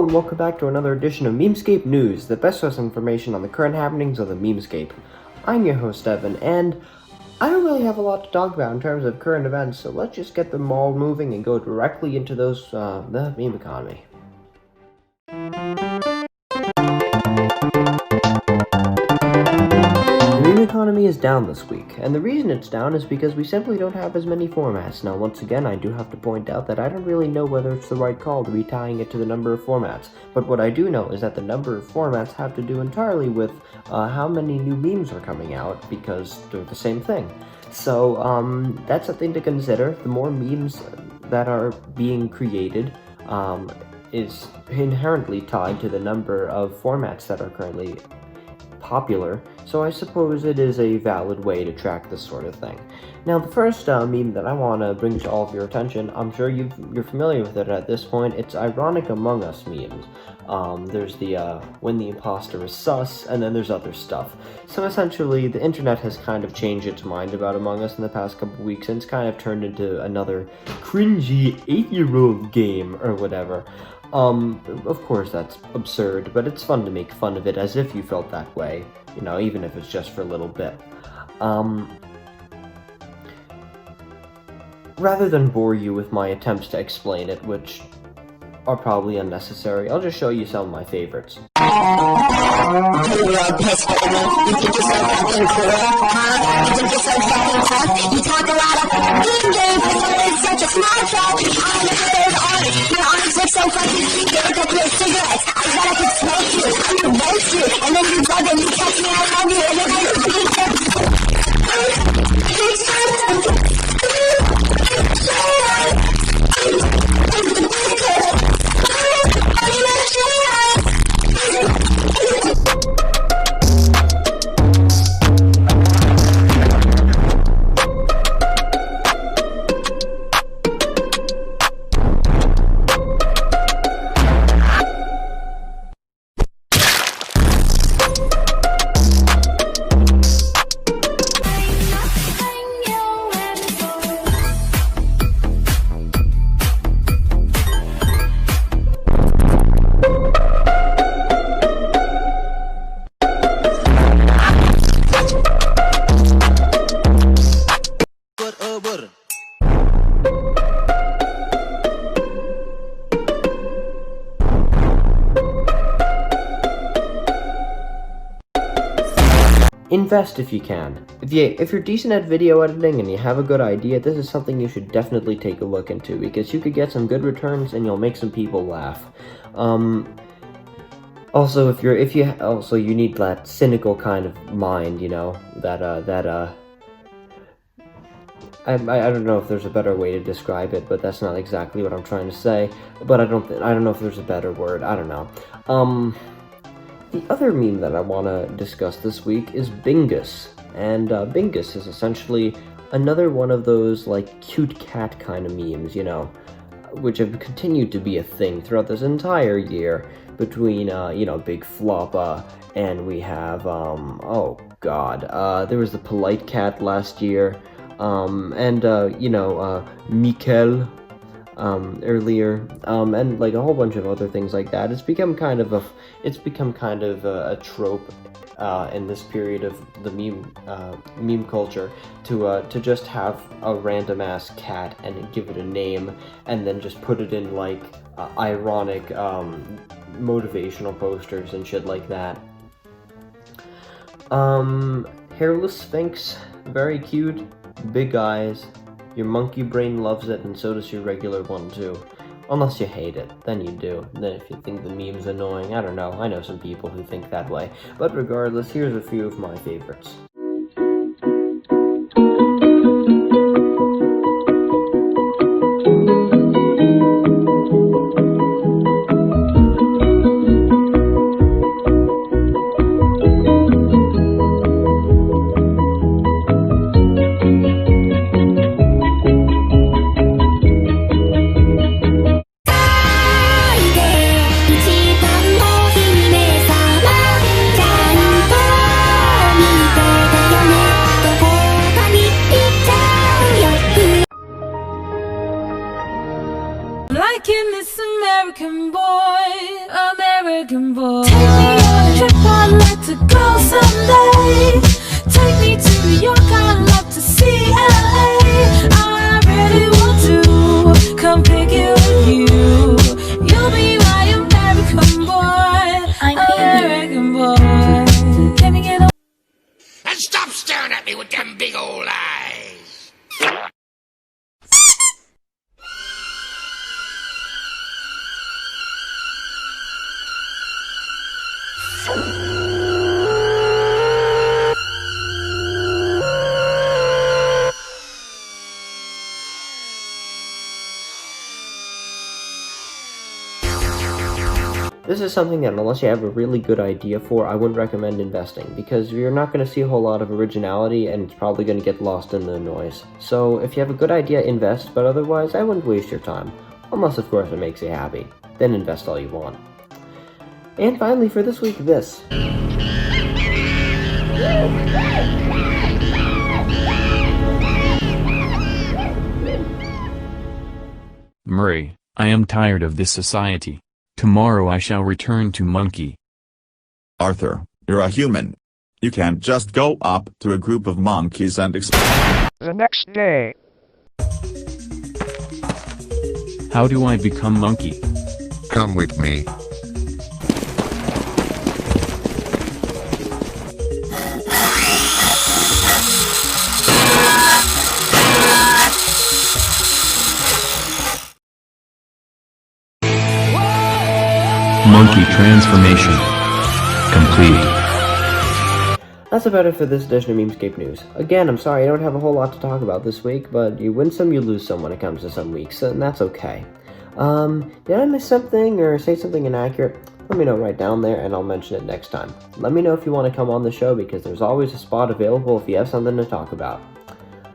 and welcome back to another edition of Memescape News, the best source of information on the current happenings of the Memescape. I'm your host, Evan, and I don't really have a lot to talk about in terms of current events, so let's just get them all moving and go directly into those, the meme economy. The meme economy is down this week, and the reason it's down is because we simply don't have as many formats. Now, once again, I do have to point out that I don't really know whether it's the right call to be tying it to the number of formats, but what I do know is that the number of formats have to do entirely with how many new memes are coming out, because they're the same thing. So, that's something to consider. The more memes that are being created, is inherently tied to the number of formats that are currently popular, so I suppose it is a valid way to track this sort of thing. Now, the first meme that I want to bring to all of your attention, I'm sure you're familiar with it at this point. It's ironic Among Us memes. There's the when the imposter is sus, and then there's other stuff. So essentially, the internet has kind of changed its mind about Among Us in the past couple weeks, and it's kind of turned into another cringy 8-year-old game or whatever. Of course that's absurd, but it's fun to make fun of it as if you felt that way, you know, even if it's just for a little bit. Rather than bore you with my attempts to explain it, which are probably unnecessary, I'll just show you some of my favorites. Invest if you can. If you're decent at video editing and you have a good idea, this is something you should definitely take a look into, because you could get some good returns and you'll make some people laugh. Also, you need that cynical kind of mind, you know, I don't know if there's a better way to describe it, but that's not exactly what I'm trying to say. But I don't know if there's a better word. I don't know. The other meme that I want to discuss this week is Bingus, and Bingus is essentially another one of those, like, cute cat kind of memes, you know, which have continued to be a thing throughout this entire year between, you know, Big Floppa, and we have, oh god, there was the Polite Cat last year, and, you know, Mikkel, earlier, and like a whole bunch of other things like that. It's become kind of a trope in this period of the meme culture to just have a random ass cat and give it a name and then just put it in like ironic motivational posters and shit like that. Hairless Sphinx, very cute, big eyes. Your monkey brain loves it, and so does your regular one too. Unless you hate it, then you do. Then if you think the meme's annoying, I don't know. I know some people who think that way. But regardless, here's a few of my favorites. Liking this American boy, American boy. Take me on a trip, I'd like to go someday. Take me to New York, I'd love to see LA. I really want to come pick it with you. You'll be my American boy, American boy. Can you get on? And stop staring at me with them big old eyes! This is something that unless you have a really good idea for, I wouldn't recommend investing, because you're not going to see a whole lot of originality and it's probably going to get lost in the noise. So if you have a good idea, invest, but otherwise I wouldn't waste your time. Unless of course it makes you happy. Then invest all you want. And finally for this week, this. Murray, I am tired of this society. Tomorrow I shall return to monkey. Arthur, you're a human. You can't just go up to a group of monkeys and expect. The next day. How do I become monkey? Come with me. Monkey transformation complete. That's about it for this edition of Memescape News. Again, I'm sorry I don't have a whole lot to talk about this week, but you win some, you lose some when it comes to some weeks, and that's okay. Did I miss something or say something inaccurate? Let me know right down there and I'll mention it next time. Let me know if you want to come on the show because there's always a spot available if you have something to talk about.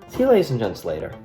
See you ladies and gents later.